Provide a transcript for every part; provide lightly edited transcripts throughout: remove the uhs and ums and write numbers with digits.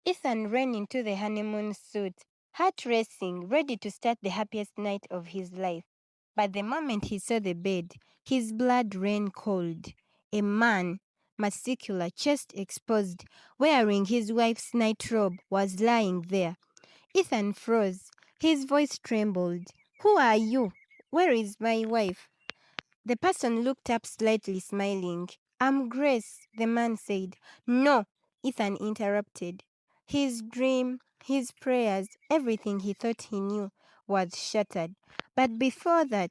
Ethan ran into the honeymoon suite, heart racing, ready to start the happiest night of his life. But the moment he saw the bed, his blood ran cold. A man, muscular, chest exposed, wearing his wife's nightrobe, was lying there. Ethan froze. His voice trembled. "Who are you? Where is my wife?" The person looked up slightly, smiling. "I'm Grace," the man said. "No," Ethan interrupted. His dream, his prayers, everything he thought he knew was shattered. But before that,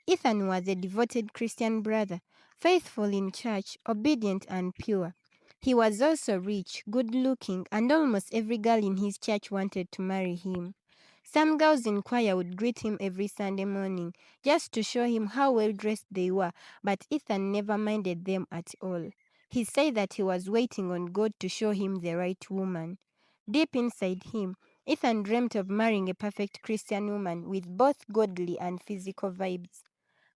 Ethan was a devoted Christian brother, faithful in church, obedient and pure. He was also rich, good-looking, and almost every girl in his church wanted to marry him. Some girls in choir would greet him every Sunday morning, just to show him how well dressed they were, but Ethan never minded them at all. He said that he was waiting on God to show him the right woman. Deep inside him, Ethan dreamt of marrying a perfect Christian woman with both godly and physical vibes.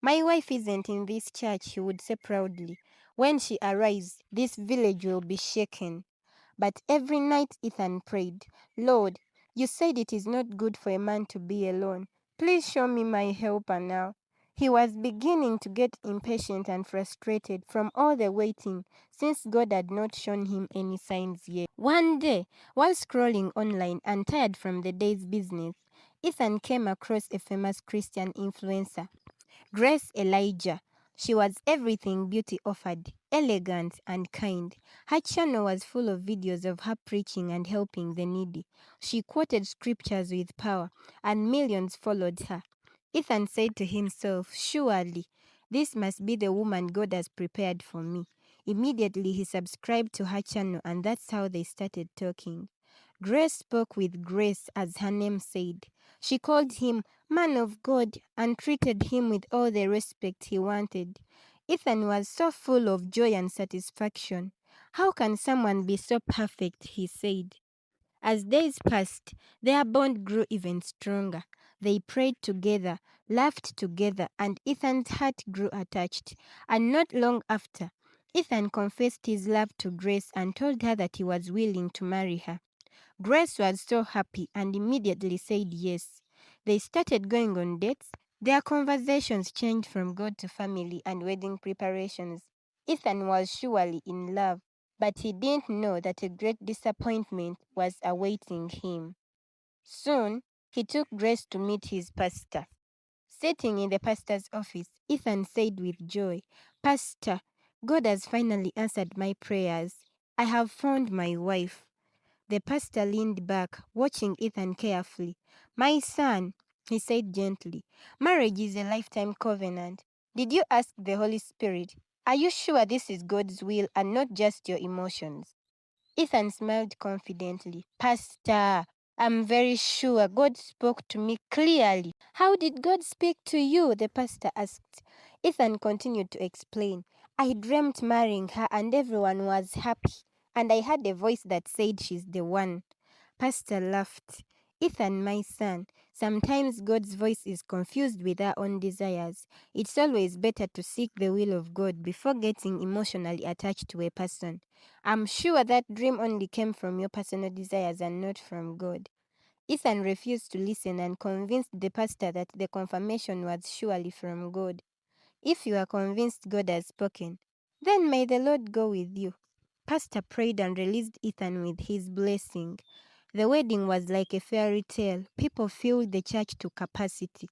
"My wife isn't in this church," he would say proudly. "When she arrives, this village will be shaken." But every night Ethan prayed, "Lord, you said it is not good for a man to be alone. Please show me my helper now." He was beginning to get impatient and frustrated from all the waiting, since God had not shown him any signs yet. One day, while scrolling online and tired from the day's business, Ethan came across a famous Christian influencer, Grace Elijah. She was everything beauty offered, elegant and kind. Her channel was full of videos of her preaching and helping the needy. She quoted scriptures with power, and millions followed her. Ethan said to himself, "Surely, this must be the woman God has prepared for me." Immediately, he subscribed to her channel, and that's how they started talking. Grace spoke with grace, as her name said. She called him "man of God" and treated him with all the respect he wanted. Ethan was so full of joy and satisfaction. "How can someone be so perfect?" he said. As days passed, their bond grew even stronger. They prayed together, laughed together, and Ethan's heart grew attached. And not long after, Ethan confessed his love to Grace and told her that he was willing to marry her. Grace was so happy and immediately said yes. They started going on dates. Their conversations changed from God to family and wedding preparations. Ethan was surely in love, but he didn't know that a great disappointment was awaiting him. Soon, he took Grace to meet his pastor. Sitting in the pastor's office, Ethan said with joy, "Pastor, God has finally answered my prayers. I have found my wife." The pastor leaned back, watching Ethan carefully. "My son," he said gently, "marriage is a lifetime covenant. Did you ask the Holy Spirit? Are you sure this is God's will and not just your emotions?" Ethan smiled confidently. "Pastor, I'm very sure God spoke to me clearly." "How did God speak to you?" the pastor asked. Ethan continued to explain. "I dreamt marrying her and everyone was happy. And I heard a voice that said she's the one." Pastor laughed. "Ethan, my son, sometimes God's voice is confused with our own desires. It's always better to seek the will of God before getting emotionally attached to a person. I'm sure that dream only came from your personal desires and not from God." Ethan refused to listen and convinced the pastor that the confirmation was surely from God. "If you are convinced God has spoken, then may the Lord go with you." Pastor prayed and released Ethan with his blessing. The wedding was like a fairy tale. People filled the church to capacity.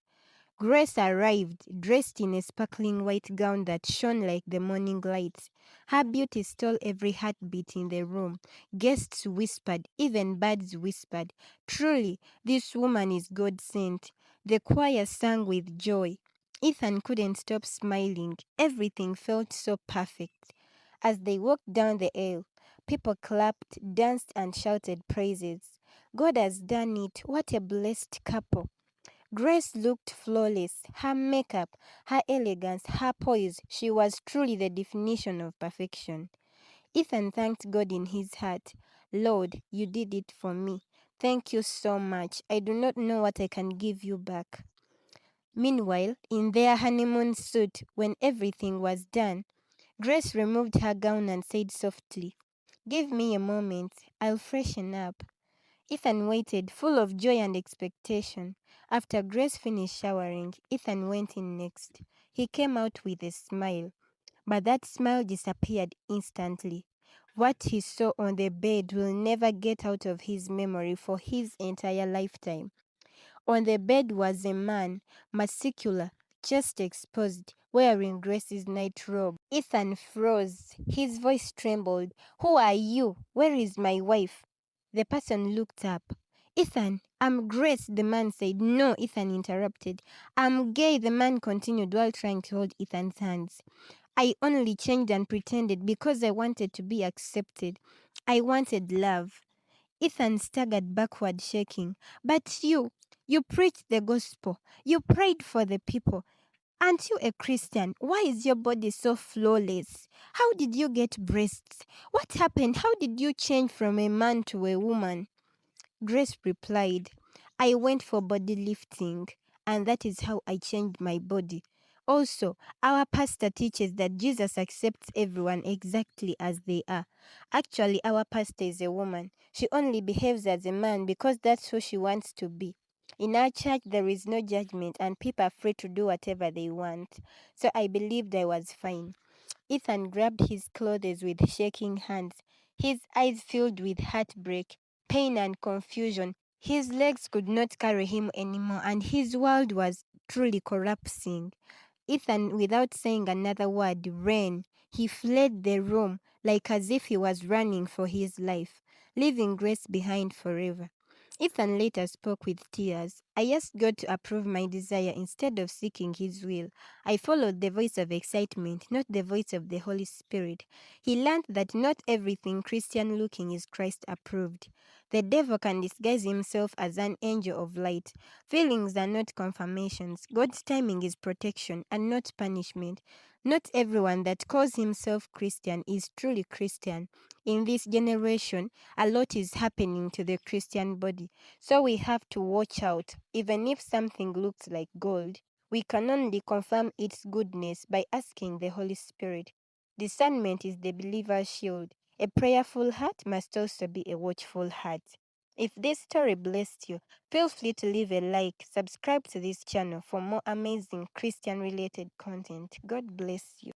Grace arrived, dressed in a sparkling white gown that shone like the morning lights. Her beauty stole every heartbeat in the room. Guests whispered, even birds whispered, "Truly, this woman is God sent." The choir sang with joy. Ethan couldn't stop smiling. Everything felt so perfect. As they walked down the aisle, people clapped, danced, and shouted praises. "God has done it. What a blessed couple." Grace looked flawless. Her makeup, her elegance, her poise, she was truly the definition of perfection. Ethan thanked God in his heart. "Lord, you did it for me. Thank you so much. I do not know what I can give you back." Meanwhile, in their honeymoon suite, when everything was done, Grace removed her gown and said softly, Give me a moment. I'll freshen up. Ethan waited, full of joy and expectation. After Grace finished showering, Ethan went in next. He came out with a smile, but that smile disappeared instantly. What he saw on the bed will never get out of his memory for his entire lifetime. On the bed was a man, muscular, chest exposed, wearing Grace's night robe. Ethan froze. His voice trembled. "Who are you? Where is my wife?" The person looked up. "Ethan, I'm Grace," the man said. "No," Ethan interrupted. "I'm gay," the man continued while trying to hold Ethan's hands. "I only changed and pretended because I wanted to be accepted. I wanted love." Ethan staggered backward, shaking. "But you preached the gospel. You prayed for the people. Aren't you a Christian? Why is your body so flawless? How did you get breasts? What happened? How did you change from a man to a woman?" Grace replied, "I went for body lifting, and that is how I changed my body. Also, our pastor teaches that Jesus accepts everyone exactly as they are. Actually, our pastor is a woman. She only behaves as a man because that's who she wants to be. In our church, there is no judgment, and people are free to do whatever they want. So I believed I was fine." Ethan grabbed his clothes with shaking hands, his eyes filled with heartbreak, pain, and confusion. His legs could not carry him anymore, and his world was truly collapsing. Ethan, without saying another word, ran. He fled the room like as if he was running for his life, leaving Grace behind forever. Ethan later spoke with tears. "I asked God to approve my desire instead of seeking His will. I followed the voice of excitement, not the voice of the Holy Spirit." He learned that not everything Christian looking is Christ approved. The devil can disguise himself as an angel of light. Feelings are not confirmations. God's timing is protection and not punishment. Not everyone that calls himself Christian is truly Christian. In this generation, a lot is happening to the Christian body. So we have to watch out. Even if something looks like gold, we can only confirm its goodness by asking the Holy Spirit. Discernment is the believer's shield. A prayerful heart must also be a watchful heart. If this story blessed you, feel free to leave a like, subscribe to this channel for more amazing Christian related content. God bless you.